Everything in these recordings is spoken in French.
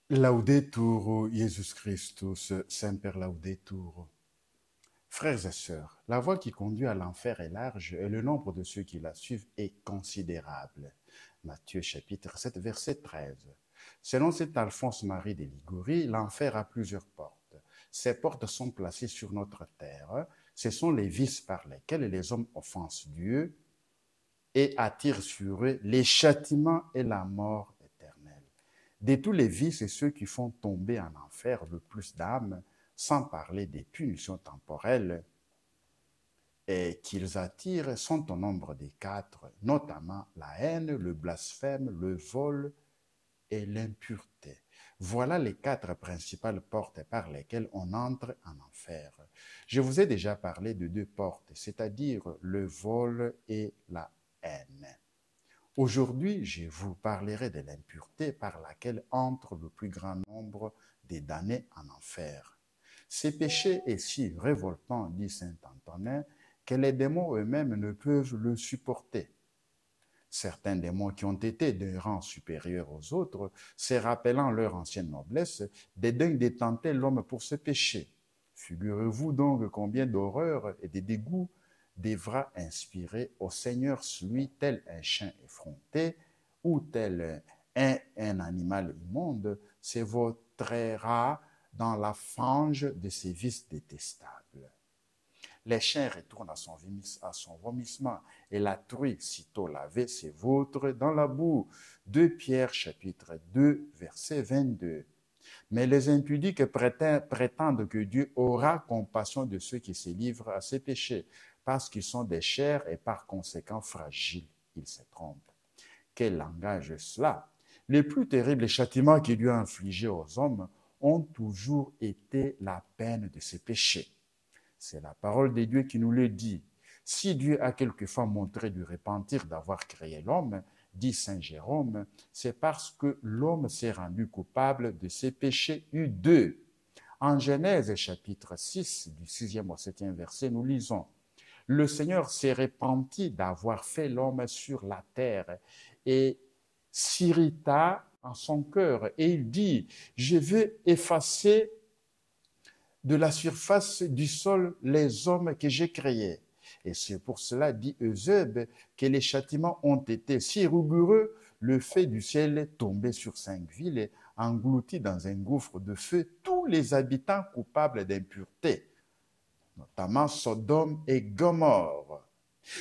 Laudetur Jesus Christus, Semper Laudetur. Frères et sœurs, la voie qui conduit à l'enfer est large et le nombre de ceux qui la suivent est considérable. Matthieu chapitre 7, verset 13. Selon saint Alphonse-Marie de Liguori, l'enfer a plusieurs portes. Ces portes sont placées sur notre terre. Ce sont les vices par lesquels les hommes offensent Dieu et attirent sur eux les châtiments et la mort éternelle. De tous les vices et ceux qui font tomber en enfer le plus d'âmes, sans parler des punitions temporelles et qu'ils attirent, sont au nombre des 4, notamment la haine, le blasphème, le vol et l'impureté. Voilà les 4 principales portes par lesquelles on entre en enfer. Je vous ai déjà parlé de 2 portes, c'est-à-dire le vol et la haine. Aujourd'hui, je vous parlerai de l'impureté par laquelle entre le plus grand nombre des damnés en enfer. Ce péché est si révoltant, dit saint Antonin, que les démons eux-mêmes ne peuvent le supporter. Certains démons qui ont été d'un rang supérieur aux autres, se rappelant leur ancienne noblesse, dédaignent de tenter l'homme pour ce péché. Figurez-vous donc combien d'horreur et de dégoût devra inspirer au Seigneur celui tel un chien effronté ou tel un animal immonde se vautrera dans la fange de ses vices détestables. Les chiens retournent à son vomissement et la truie, sitôt lavée, se vautre dans la boue. 2 Pierre chapitre 2, verset 22. Mais les impudiques prétendent que Dieu aura compassion de ceux qui se livrent à ces péchés, parce qu'ils sont des chairs et par conséquent fragiles. Ils se trompent. Quel langage est cela? Les plus terribles châtiments qu'il Dieu a infligés aux hommes ont toujours été la peine de ces péchés. C'est la parole de Dieu qui nous le dit. Si Dieu a quelquefois montré du repentir d'avoir créé l'homme, dit saint Jérôme, c'est parce que l'homme s'est rendu coupable de ses péchés hideux. En Genèse chapitre 6, du 6e au 7e verset, nous lisons: le Seigneur s'est repenti d'avoir fait l'homme sur la terre et s'irrita en son cœur. Et il dit, je vais effacer de la surface du sol les hommes que j'ai créés. Et c'est pour cela, dit Eusèbe, que les châtiments ont été si rigoureux, le feu du ciel est tombé sur 5 villes et englouti dans un gouffre de feu tous les habitants coupables d'impureté, notamment Sodome et Gomorrhe.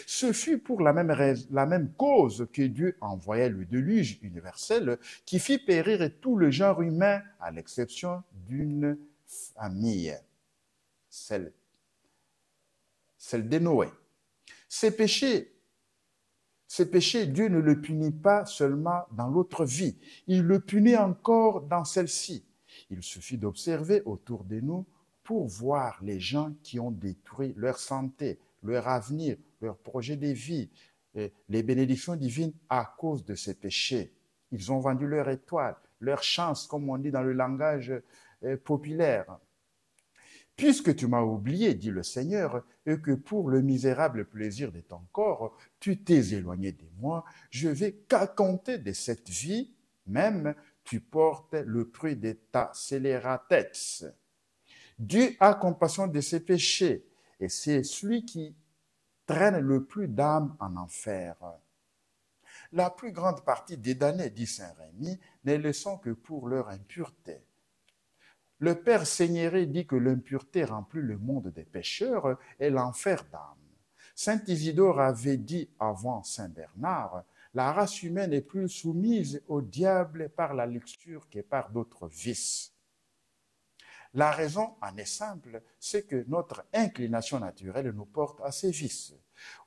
Ce fut pour la même cause que Dieu envoya le déluge universel qui fit périr tout le genre humain à l'exception d'une famille, celle de Noé. Ces péchés, Dieu ne le punit pas seulement dans l'autre vie, il le punit encore dans celle-ci. Il suffit d'observer autour de nous pour voir les gens qui ont détruit leur santé, leur avenir, leur projet de vie, les bénédictions divines à cause de ces péchés. Ils ont vendu leur étoile, leur chance, comme on dit dans le langage populaire. Puisque tu m'as oublié, dit le Seigneur, et que pour le misérable plaisir de ton corps, tu t'es éloigné de moi, je vais qu'à compter de cette vie, même tu portes le prix de ta scélératesse. Dieu a compassion de ses péchés, et c'est celui qui traîne le plus d'âmes en enfer. La plus grande partie des damnés, dit saint Rémy, ne le sont que pour leur impureté. Le Père Seigneurie dit que l'impureté remplit le monde des pécheurs et l'enfer d'âme. Saint Isidore avait dit avant Saint Bernard, la race humaine est plus soumise au diable par la luxure que par d'autres vices. La raison en est simple, c'est que notre inclination naturelle nous porte à ces vices.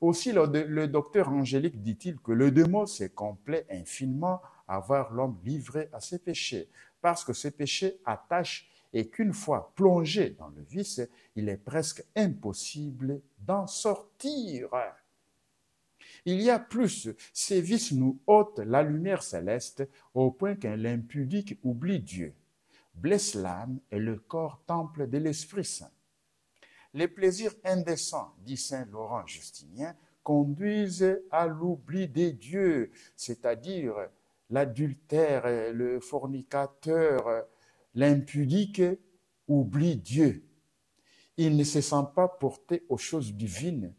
Aussi, le docteur Angélique dit-il que le démon se complaît infiniment à voir l'homme livré à ses péchés, parce que ces péchés attachent et qu'une fois plongé dans le vice, il est presque impossible d'en sortir. Il y a plus, ces vices nous ôtent la lumière céleste au point qu'un l'impudique oublie Dieu, blesse l'âme et le corps temple de l'Esprit Saint. Les plaisirs indécents, dit saint Laurent Justinien, conduisent à l'oubli des dieux, c'est-à-dire l'adultère, le fornicateur, l'impudique oublie Dieu. Il ne se sent pas porté aux choses divines.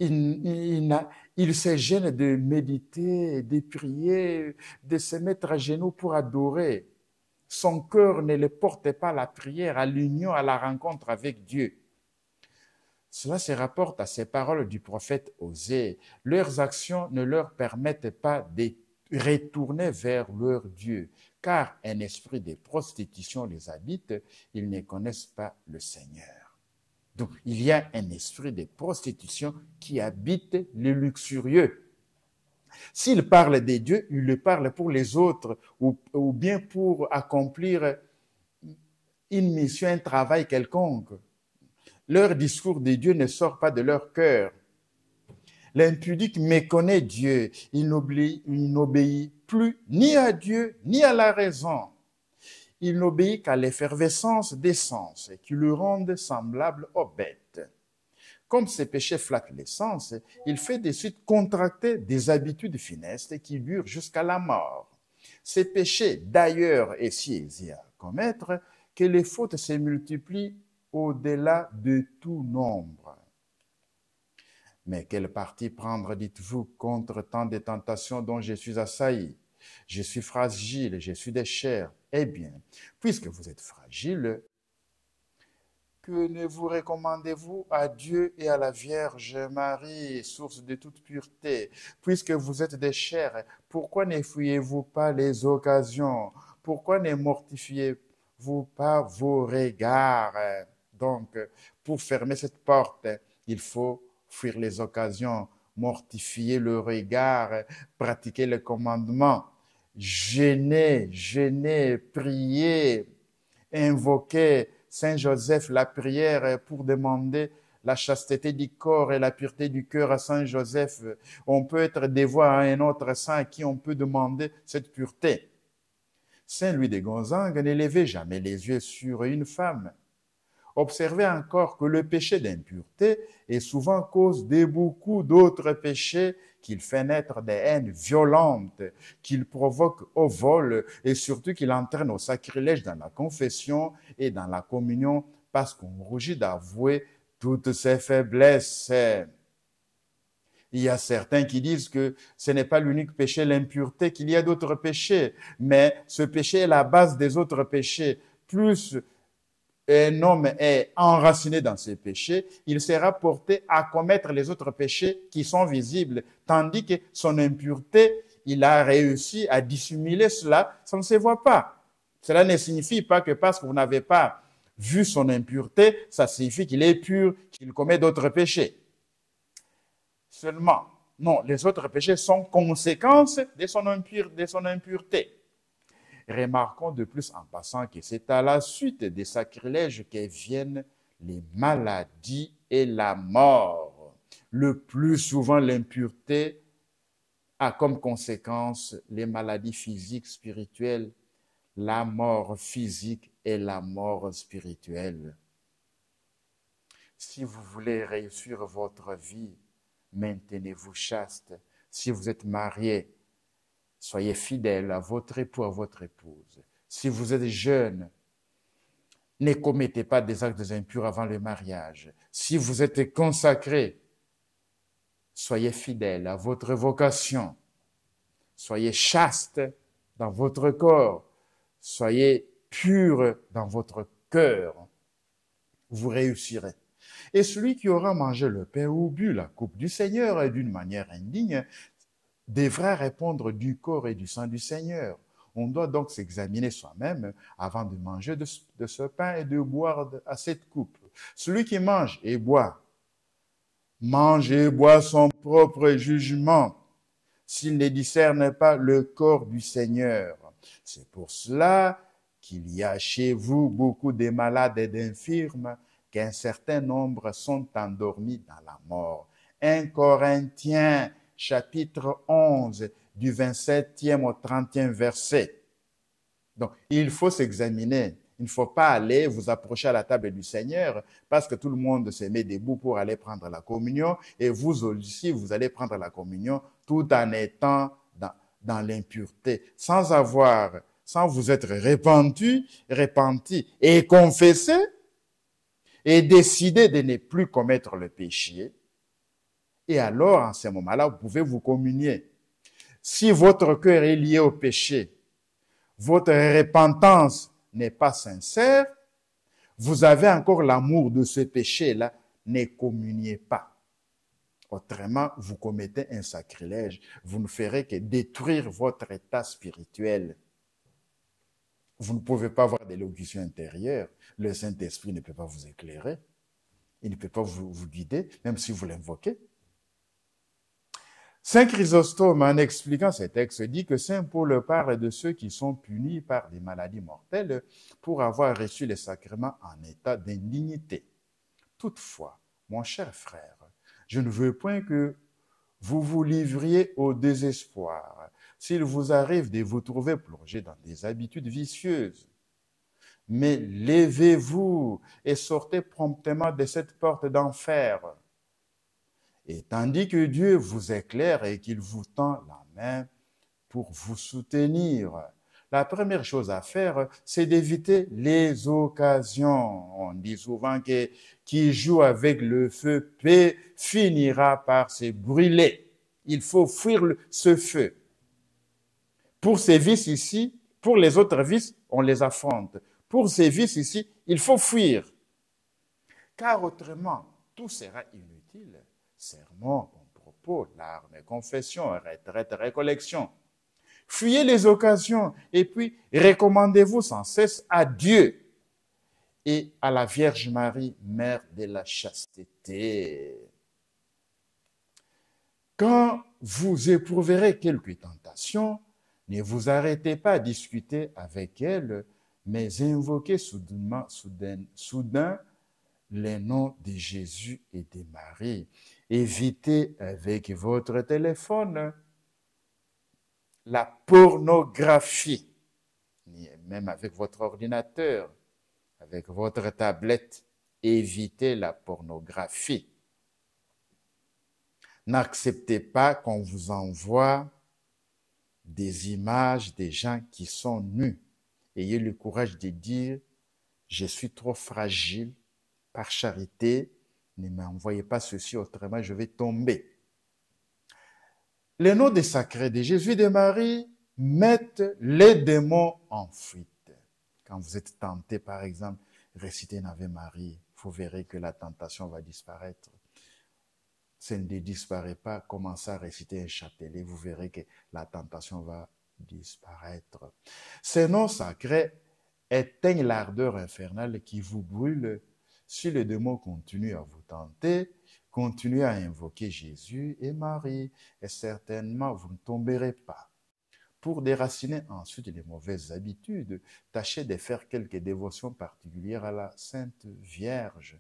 Il se gêne de méditer, de prier, de se mettre à genoux pour adorer. Son cœur ne le porte pas à la prière, à l'union, à la rencontre avec Dieu. Cela se rapporte à ces paroles du prophète Osée. Leurs actions ne leur permettent pas de retourner vers leur Dieu, car un esprit de prostitution les habite, ils ne connaissent pas le Seigneur. Donc, il y a un esprit de prostitution qui habite les luxurieux. S'il parle des dieux, il le parle pour les autres ou bien pour accomplir une mission, un travail quelconque. Leur discours de Dieu ne sort pas de leur cœur. L'impudique méconnaît Dieu. Il n'obéit plus ni à Dieu ni à la raison. Il n'obéit qu'à l'effervescence des sens qui le rendent semblable aux bêtes. Comme ses péchés flattent les sens, il fait de suite contracter des habitudes funestes qui durent jusqu'à la mort. Ces péchés, d'ailleurs, est si aisé à commettre que les fautes se multiplient au-delà de tout nombre. Mais quel parti prendre, dites-vous, contre tant de tentations dont je suis assailli? Je suis fragile, je suis de chair. Eh bien, puisque vous êtes fragile, que ne vous recommandez-vous à Dieu et à la Vierge Marie, source de toute pureté? Puisque vous êtes des chairs, pourquoi ne fuyez-vous pas les occasions? Pourquoi ne mortifiez-vous pas vos regards? Donc, pour fermer cette porte, il faut fuir les occasions, mortifier le regard, pratiquer le commandement, jeûner, prier, invoquer Saint Joseph, la prière pour demander la chasteté du corps et la pureté du cœur à Saint Joseph. On peut être dévot à un autre saint à qui on peut demander cette pureté. Saint Louis de Gonzague ne levait jamais les yeux sur une femme. Observez encore que le péché d'impureté est souvent cause de beaucoup d'autres péchés qu'il fait naître des haines violentes, qu'il provoque au vol et surtout qu'il entraîne au sacrilège dans la confession et dans la communion parce qu'on rougit d'avouer toutes ses faiblesses. Il y a certains qui disent que ce n'est pas l'unique péché, l'impureté, qu'il y a d'autres péchés, mais ce péché est la base des autres péchés. Plus un homme est enraciné dans ses péchés, il sera porté à commettre les autres péchés qui sont visibles, tandis que son impureté, il a réussi à dissimuler cela, ça ne se voit pas. Cela ne signifie pas que parce que vous n'avez pas vu son impureté, ça signifie qu'il est pur, qu'il commet d'autres péchés. Seulement, non, les autres péchés sont conséquences de son impureté. Remarquons de plus en passant que c'est à la suite des sacrilèges que viennent les maladies et la mort. Le plus souvent, l'impureté a comme conséquence les maladies physiques, spirituelles, la mort physique et la mort spirituelle. Si vous voulez réussir votre vie, maintenez-vous chaste. Si vous êtes marié, soyez fidèle à votre époux, à votre épouse. Si vous êtes jeune, ne commettez pas des actes impurs avant le mariage. Si vous êtes consacré, soyez fidèle à votre vocation. Soyez chaste dans votre corps. Soyez pur dans votre cœur. Vous réussirez. Et celui qui aura mangé le pain ou bu la coupe du Seigneur d'une manière indigne devra répondre du corps et du sang du Seigneur. On doit donc s'examiner soi-même avant de manger de ce pain et de boire à cette coupe. Celui qui mange et boit son propre jugement s'il ne discerne pas le corps du Seigneur. C'est pour cela qu'il y a chez vous beaucoup de malades et d'infirmes, qu'un certain nombre sont endormis dans la mort. 1 Corinthiens, chapitre 11, du 27e au 30e verset. Donc, il faut s'examiner. Il ne faut pas aller vous approcher à la table du Seigneur parce que tout le monde se met debout pour aller prendre la communion et vous aussi, vous allez prendre la communion tout en étant dans l'impureté, sans vous être repenti et confessé et décider de ne plus commettre le péché. Et alors, en ce moment-là, vous pouvez vous communier. Si votre cœur est lié au péché, votre repentance n'est pas sincère, vous avez encore l'amour de ce péché-là, ne communiez pas. Autrement, vous commettez un sacrilège. Vous ne ferez que détruire votre état spirituel. Vous ne pouvez pas avoir de l'élocution intérieure. Le Saint-Esprit ne peut pas vous éclairer. Il ne peut pas vous guider, même si vous l'invoquez. Saint Chrysostome, en expliquant ces textes, dit que Saint Paul parle de ceux qui sont punis par des maladies mortelles pour avoir reçu les sacrements en état d'indignité. Toutefois, mon cher frère, je ne veux point que vous vous livriez au désespoir s'il vous arrive de vous trouver plongé dans des habitudes vicieuses. Mais levez-vous et sortez promptement de cette porte d'enfer. Et tandis que Dieu vous éclaire et qu'il vous tend la main pour vous soutenir, la première chose à faire, c'est d'éviter les occasions. On dit souvent que qui joue avec le feu finira par se brûler. Il faut fuir ce feu. Pour ces vices ici, pour les autres vices, on les affronte. Pour ces vices ici, il faut fuir. Car autrement, tout sera inutile. Sermons, propos, larmes, confessions, retraite, récollection. Fuyez les occasions et puis recommandez-vous sans cesse à Dieu et à la Vierge Marie, Mère de la chasteté. Quand vous éprouverez quelques tentations, ne vous arrêtez pas à discuter avec elle, mais invoquez soudain les noms de Jésus et de Marie. Évitez avec votre téléphone la pornographie, même avec votre ordinateur, avec votre tablette. Évitez la pornographie. N'acceptez pas qu'on vous envoie des images des gens qui sont nus. Ayez le courage de dire « Je suis trop fragile, par charité, ne m'envoyez pas ceci, autrement je vais tomber. » Les noms des sacrés de Jésus et de Marie mettent les démons en fuite. Quand vous êtes tenté, par exemple, réciter une Ave Marie, vous verrez que la tentation va disparaître. Ça ne disparaît pas, commencez à réciter un chapelet, vous verrez que la tentation va disparaître. Ces noms sacrés éteignent l'ardeur infernale qui vous brûle. Si le démon continue à vous tenter, continuez à invoquer Jésus et Marie, et certainement vous ne tomberez pas. Pour déraciner ensuite les mauvaises habitudes, tâchez de faire quelques dévotions particulières à la Sainte Vierge.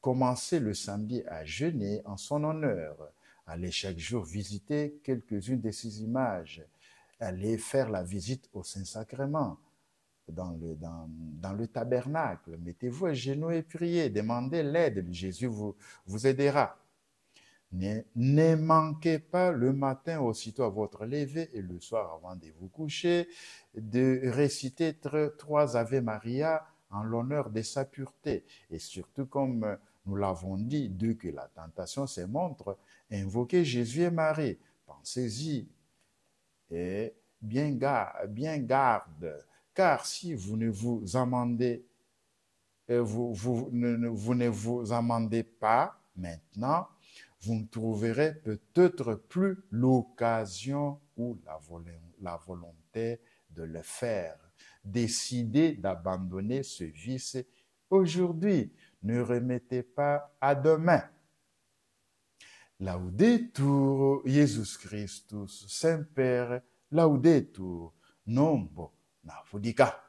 Commencez le samedi à jeûner en son honneur. Allez chaque jour visiter quelques-unes de ses images. Allez faire la visite au Saint-Sacrement. Dans le tabernacle, mettez-vous à genoux et priez, demandez l'aide, Jésus vous aidera. Ne manquez pas le matin aussitôt à votre lever et le soir avant de vous coucher de réciter 3 Ave Maria en l'honneur de sa pureté. Et surtout, comme nous l'avons dit, dès que la tentation se montre, invoquez Jésus et Marie. Pensez-y et bien garde. Car si vous ne vous amendez, vous ne vous amendez pas maintenant, vous ne trouverez peut-être plus l'occasion ou la volonté de le faire. Décidez d'abandonner ce vice aujourd'hui. Ne remettez pas à demain. Laudetur Jesus Christus, Semper Laudetur, Nombo Nafudika.